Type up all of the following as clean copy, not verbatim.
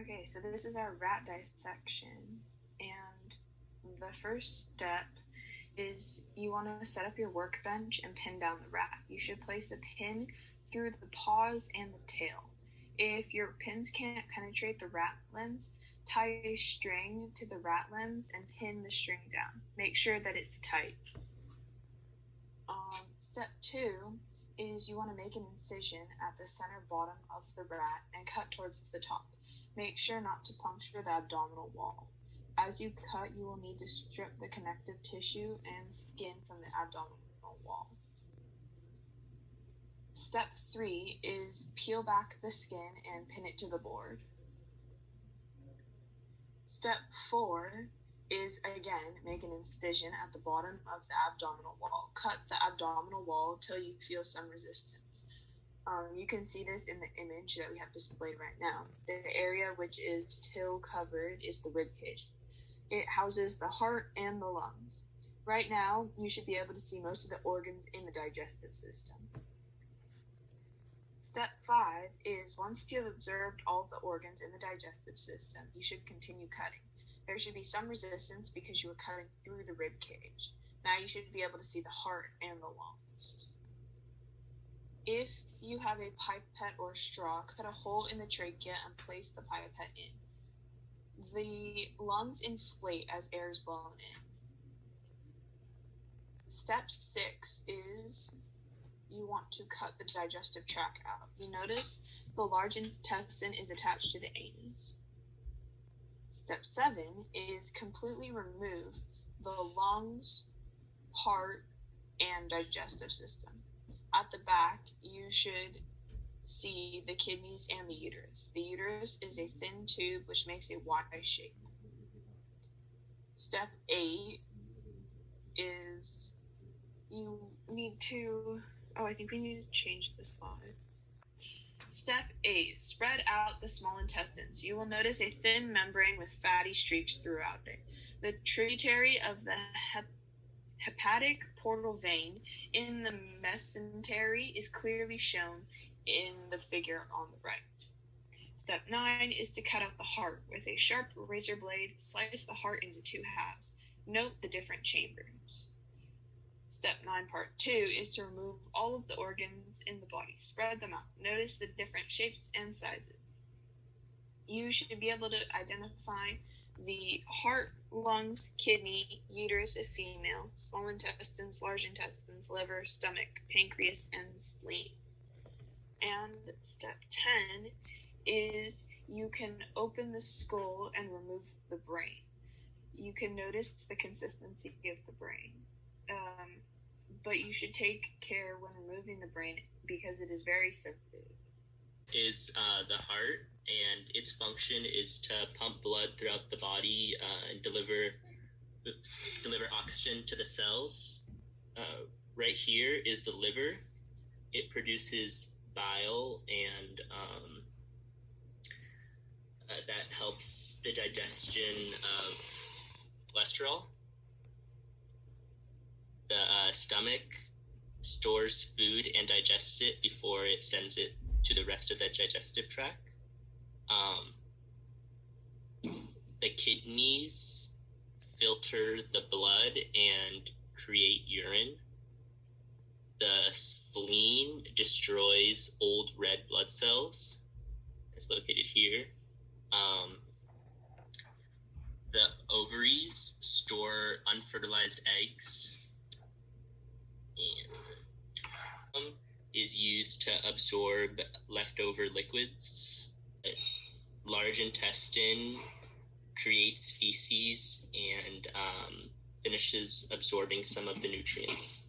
Okay, so this is our rat dissection, and the first step is you want to set up your workbench and pin down the rat. You should place a pin through the paws and the tail. If your pins can't penetrate the rat limbs, tie a string to the rat limbs and pin the string down. Make sure that it's tight. Step 2 is you want to make an incision at the center bottom of the rat and cut towards the top. Make sure not to puncture the abdominal wall. As you cut, you will need to strip the connective tissue and skin from the abdominal wall. Step 3 is peel back the skin and pin it to the board. Step 4 is, again, make an incision at the bottom of the abdominal wall. Cut the abdominal wall till you feel some resistance. You can see this in the image that we have displayed right now. The area which is till covered is the rib cage. It houses the heart and the lungs. Right now, you should be able to see most of the organs in the digestive system. Step 5 is once you have observed all of the organs in the digestive system, you should continue cutting. There should be some resistance because you are cutting through the rib cage. Now you should be able to see the heart and the lungs. If you have a pipette or straw, cut a hole in the trachea and place the pipette in. The lungs inflate as air is blown in. Step 6 is you want to cut the digestive tract out. You notice the large intestine is attached to the anus. Step 7 is completely remove the lungs, heart, and digestive system. At the back, you should see the kidneys and the uterus. The uterus is a thin tube which makes a Y shape. Step 8 is you need to, I think we need to change the slide. Step 8, spread out the small intestines. You will notice a thin membrane with fatty streaks throughout it. The tributary of the hepatic portal vein in the mesentery is clearly shown in the figure on the right. Step 9 is to cut out the heart. With a sharp razor blade, slice the heart into 2 halves. Note the different chambers. Step 9, part 2, is to remove all of the organs in the body. Spread them out. Notice the different shapes and sizes. You should be able to identify the heart, lungs, kidney, uterus if female, small intestines, large intestines, liver, stomach, pancreas, and spleen. And step 10 is you can open the skull and remove the brain. You can notice the consistency of the brain. But you should take care when removing the brain because it is very sensitive. Is the heart, and its function is to pump blood throughout the body and deliver oxygen to the cells. Right here is the liver. It produces bile, and that helps the digestion of cholesterol. The stomach stores food and digests it before it sends it to the rest of the digestive tract. The kidneys filter the blood and create urine. The spleen destroys old red blood cells. It's located here. The ovaries store unfertilized eggs. And is used to absorb leftover liquids. Large intestine creates feces and finishes absorbing some of the nutrients.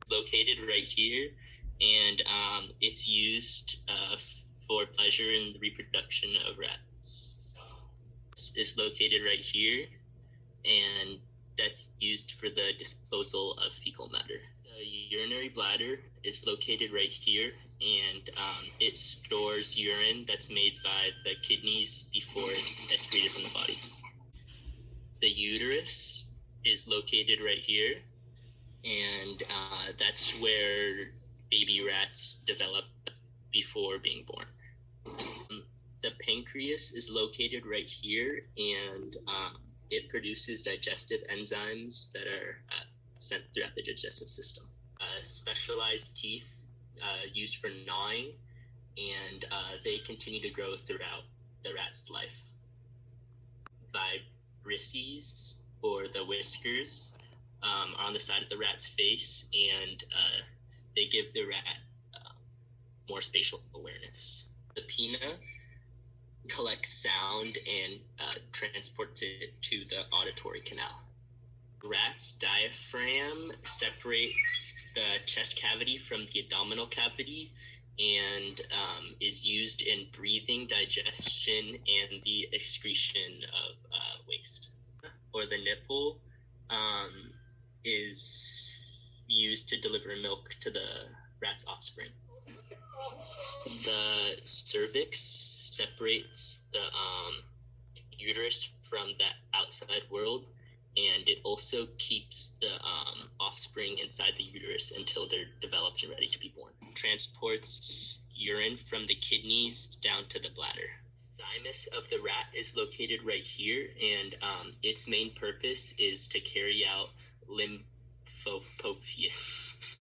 Located right here, and it's used for pleasure in the reproduction of rats. It's located right here, and that's used for the disposal of fecal matter. The urinary bladder is located right here, and it stores urine that's made by the kidneys before it's excreted from the body. The uterus is located right here, and that's where baby rats develop before being born. The pancreas is located right here, and it produces digestive enzymes that are sent throughout the digestive system. Specialized teeth used for gnawing, and they continue to grow throughout the rat's life. Vibrisses, or the whiskers, are on the side of the rat's face, and they give the rat more spatial awareness. The pinna collects sound and transports it to the auditory canal. Rat's diaphragm separates the chest cavity from the abdominal cavity and is used in breathing, digestion, and the excretion of waste. Or the nipple is used to deliver milk to the rat's offspring. The cervix separates the uterus from the outside world, and it also keeps the offspring inside the uterus until they're developed and ready to be born. Transports urine from the kidneys down to the bladder. Thymus of the rat is located right here, and its main purpose is to carry out lymphophies.